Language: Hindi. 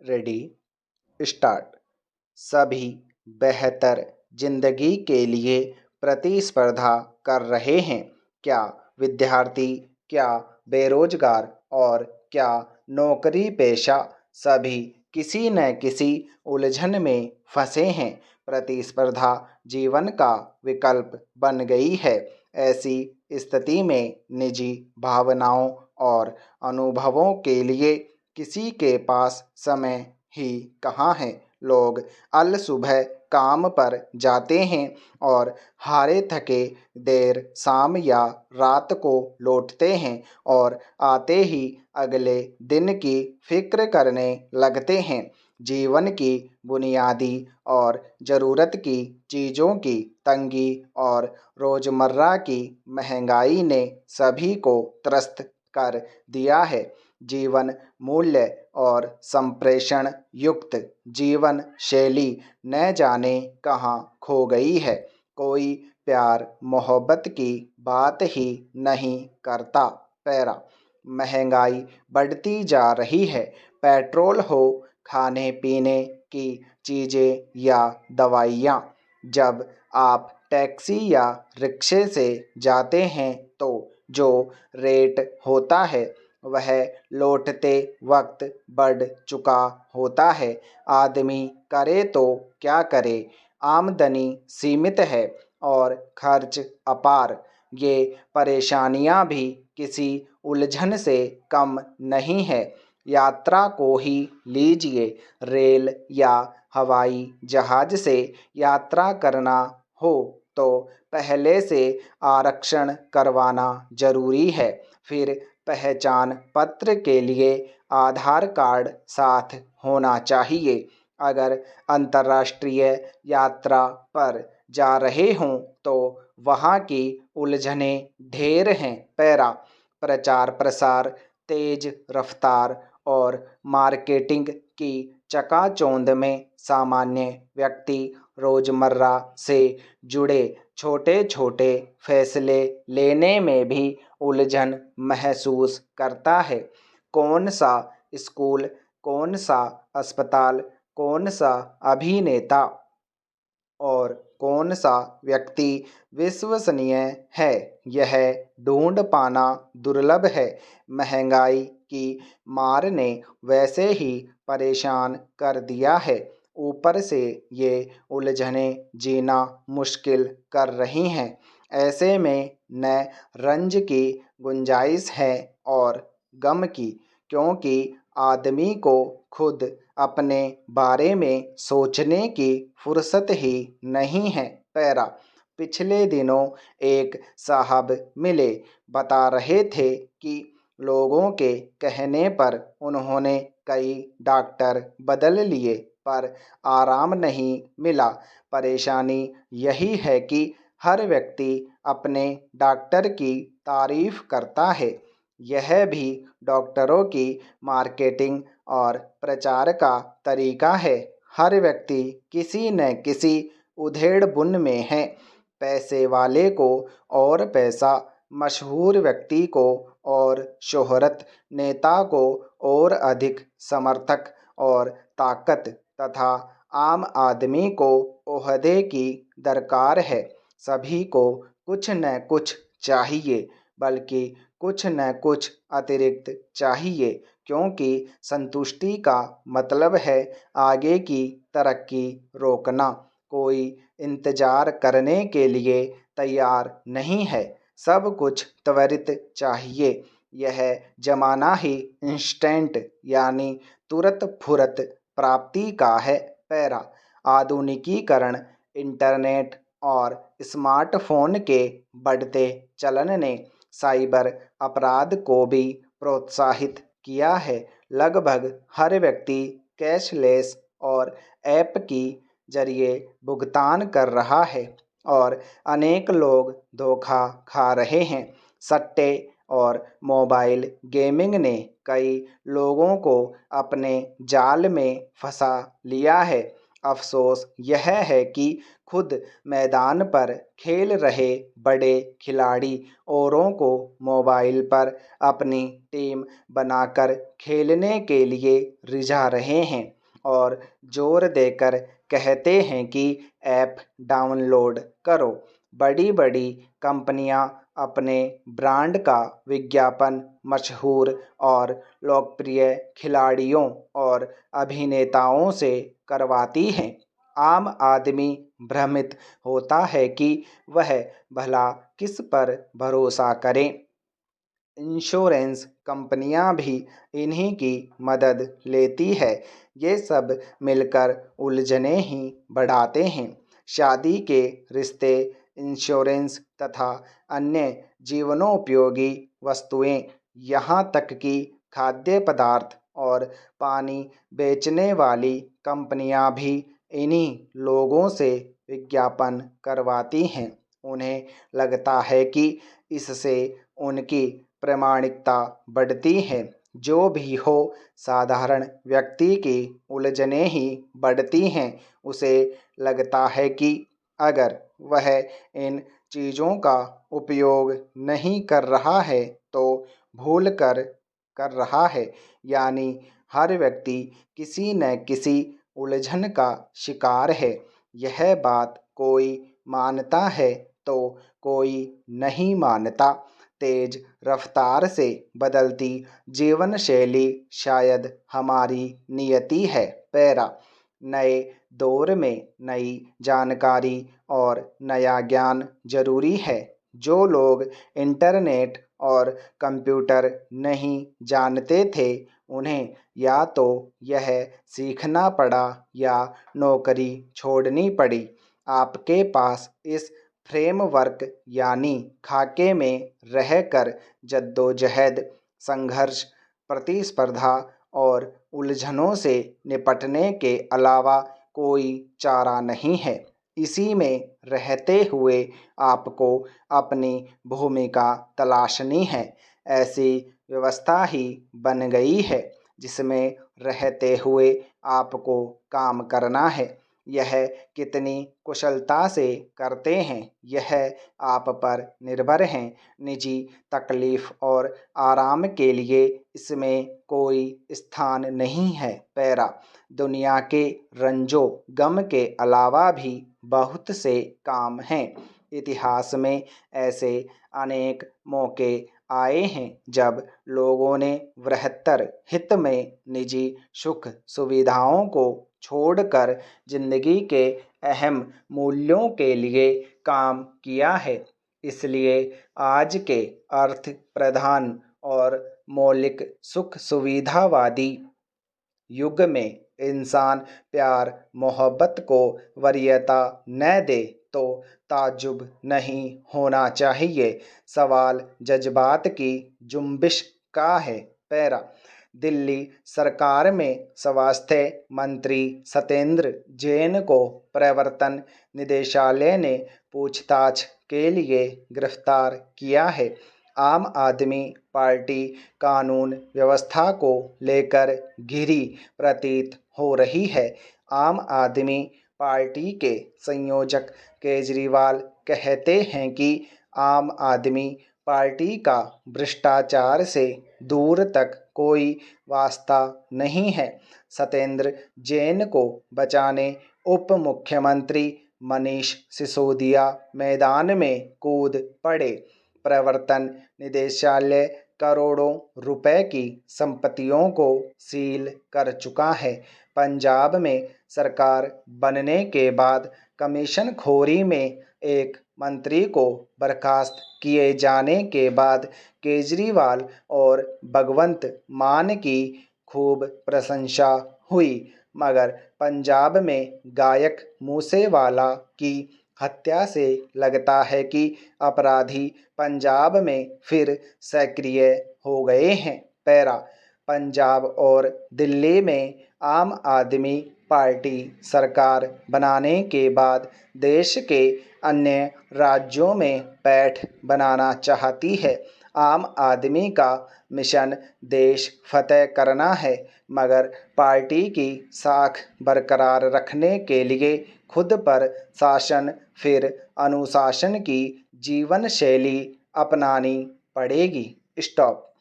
Ready start. सभी बेहतर जिंदगी के लिए प्रतिस्पर्धा कर रहे हैं। क्या विद्यार्थी, क्या बेरोजगार और क्या नौकरी पेशा, सभी किसी न किसी उलझन में फंसे हैं। प्रतिस्पर्धा जीवन का विकल्प बन गई है। ऐसी स्थिति में निजी भावनाओं और अनुभवों के लिए किसी के पास समय ही कहाँ है। लोग अल सुबह काम पर जाते हैं और हारे थके देर शाम या रात को लौटते हैं और आते ही अगले दिन की फिक्र करने लगते हैं। जीवन की बुनियादी और ज़रूरत की चीज़ों की तंगी और रोज़मर्रा की महंगाई ने सभी को त्रस्त कर दिया है। जीवन मूल्य और संप्रेषण युक्त जीवन शैली न जाने कहाँ खो गई है। कोई प्यार मोहब्बत की बात ही नहीं करता। पैरा महंगाई बढ़ती जा रही है। पेट्रोल हो, खाने पीने की चीज़ें या दवाइयाँ। जब आप टैक्सी या रिक्शे से जाते हैं तो जो रेट होता है वह लौटते वक्त बढ़ चुका होता है। आदमी करे तो क्या करे, आमदनी सीमित है और खर्च अपार। ये परेशानियां भी किसी उलझन से कम नहीं है। यात्रा को ही लीजिए, रेल या हवाई जहाज से यात्रा करना हो तो पहले से आरक्षण करवाना जरूरी है। फिर पहचान पत्र के लिए आधार कार्ड साथ होना चाहिए। अगर अंतर्राष्ट्रीय यात्रा पर जा रहे हों तो वहाँ की उलझनें ढेर हैं। पैरा प्रचार प्रसार, तेज रफ्तार और मार्केटिंग की चकाचौंध में सामान्य व्यक्ति रोजमर्रा से जुड़े छोटे छोटे फैसले लेने में भी उलझन महसूस करता है। कौन सा स्कूल, कौन सा अस्पताल, कौन सा अभिनेता और कौन सा व्यक्ति विश्वसनीय है, यह ढूंढ पाना दुर्लभ है। महंगाई की मार ने वैसे ही परेशान कर दिया है, ऊपर से ये उलझनें जीना मुश्किल कर रही हैं। ऐसे में न रंज की गुंजाइश है और गम की, क्योंकि आदमी को खुद अपने बारे में सोचने की फुर्सत ही नहीं है। पैरा पिछले दिनों एक साहब मिले, बता रहे थे कि लोगों के कहने पर उन्होंने कई डॉक्टर बदल लिए पर आराम नहीं मिला। परेशानी यही है कि हर व्यक्ति अपने डॉक्टर की तारीफ करता है। यह भी डॉक्टरों की मार्केटिंग और प्रचार का तरीका है। हर व्यक्ति किसी न किसी उधेड़-बुन में है। पैसे वाले को और पैसा, मशहूर व्यक्ति को और शोहरत, नेता को और अधिक समर्थक और ताकत तथा आम आदमी को ओहदे की दरकार है। सभी को कुछ न कुछ चाहिए, बल्कि कुछ न कुछ अतिरिक्त चाहिए, क्योंकि संतुष्टि का मतलब है आगे की तरक्की रोकना। कोई इंतजार करने के लिए तैयार नहीं है। सब कुछ त्वरित चाहिए। यह जमाना ही इंस्टेंट यानी तुरंत फुरत प्राप्ति का है। पैरा आधुनिकीकरण, इंटरनेट और स्मार्टफोन के बढ़ते चलन ने साइबर अपराध को भी प्रोत्साहित किया है। लगभग हर व्यक्ति कैशलेस और ऐप की जरिए भुगतान कर रहा है और अनेक लोग धोखा खा रहे हैं। सट्टे और मोबाइल गेमिंग ने कई लोगों को अपने जाल में फंसा लिया है। अफसोस यह है कि खुद मैदान पर खेल रहे बड़े खिलाड़ी औरों को मोबाइल पर अपनी टीम बनाकर खेलने के लिए रिझा रहे हैं और जोर देकर कहते हैं कि ऐप डाउनलोड करो। बड़ी बड़ी कंपनियां अपने ब्रांड का विज्ञापन मशहूर और लोकप्रिय खिलाड़ियों और अभिनेताओं से करवाती हैं। आम आदमी भ्रमित होता है कि वह भला किस पर भरोसा करे। इंश्योरेंस कंपनियां भी इन्हीं की मदद लेती है। ये सब मिलकर उलझने ही बढ़ाते हैं। शादी के रिश्ते, इंश्योरेंस तथा अन्य जीवनोपयोगी वस्तुएं, यहाँ तक कि खाद्य पदार्थ और पानी बेचने वाली कंपनियां भी इन्हीं लोगों से विज्ञापन करवाती हैं। उन्हें लगता है कि इससे उनकी प्रामाणिकता बढ़ती है। जो भी हो, साधारण व्यक्ति की उलझनें ही बढ़ती हैं। उसे लगता है कि अगर वह इन चीज़ों का उपयोग नहीं कर रहा है तो भूल कर रहा है। यानी हर व्यक्ति किसी न किसी उलझन का शिकार है। यह बात कोई मानता है तो कोई नहीं मानता। तेज रफ्तार से बदलती जीवन शैली शायद हमारी नियति है। पैरा। नए दौर में नई जानकारी और नया ज्ञान जरूरी है। जो लोग इंटरनेट और कंप्यूटर नहीं जानते थे, उन्हें या तो यह सीखना पड़ा या नौकरी छोड़नी पड़ी। आपके पास इस फ्रेमवर्क यानी खाके में रहकर जद्दोजहद, संघर्ष, प्रतिस्पर्धा और उलझनों से निपटने के अलावा कोई चारा नहीं है। इसी में रहते हुए आपको अपनी भूमिका तलाशनी है। ऐसी व्यवस्था ही बन गई है जिसमें रहते हुए आपको काम करना है। यह कितनी कुशलता से करते हैं, यह आप पर निर्भर है। निजी तकलीफ और आराम के लिए इसमें कोई स्थान नहीं है। पैरा। दुनिया के रंजो गम के अलावा भी बहुत से काम हैं। इतिहास में ऐसे अनेक मौके आए हैं जब लोगों ने वृहत्तर हित में निजी सुख सुविधाओं को छोड़कर जिंदगी के अहम मूल्यों के लिए काम किया है। इसलिए आज के अर्थ प्रधान और मौलिक सुख सुविधावादी युग में इंसान प्यार मोहब्बत को वरीयता न दे तो ताज्जुब नहीं होना चाहिए। सवाल जज्बात की जुम्बिश का है। पैरा। दिल्ली सरकार में स्वास्थ्य मंत्री सत्येंद्र जैन को प्रवर्तन निदेशालय ने पूछताछ के लिए गिरफ्तार किया है। आम आदमी पार्टी कानून व्यवस्था को लेकर घिरी प्रतीत हो रही है। आम आदमी पार्टी के संयोजक केजरीवाल कहते हैं कि आम आदमी पार्टी का भ्रष्टाचार से दूर तक कोई वास्ता नहीं है। सत्येंद्र जैन को बचाने उप मुख्यमंत्री मनीष सिसोदिया मैदान में कूद पड़े। प्रवर्तन निदेशालय करोड़ों रुपए की संपत्तियों को सील कर चुका है। पंजाब में सरकार बनने के बाद कमीशनखोरी में एक मंत्री को बर्खास्त किए जाने के बाद केजरीवाल और भगवंत मान की खूब प्रशंसा हुई, मगर पंजाब में गायक मूसेवाला की हत्या से लगता है कि अपराधी पंजाब में फिर सक्रिय हो गए हैं। पैरा। पंजाब और दिल्ली में आम आदमी पार्टी सरकार बनाने के बाद देश के अन्य राज्यों में पैठ बनाना चाहती है। आम आदमी का मिशन देश फतेह करना है, मगर पार्टी की साख बरकरार रखने के लिए खुद पर शासन फिर अनुशासन की जीवन शैली अपनानी पड़ेगी। स्टॉप।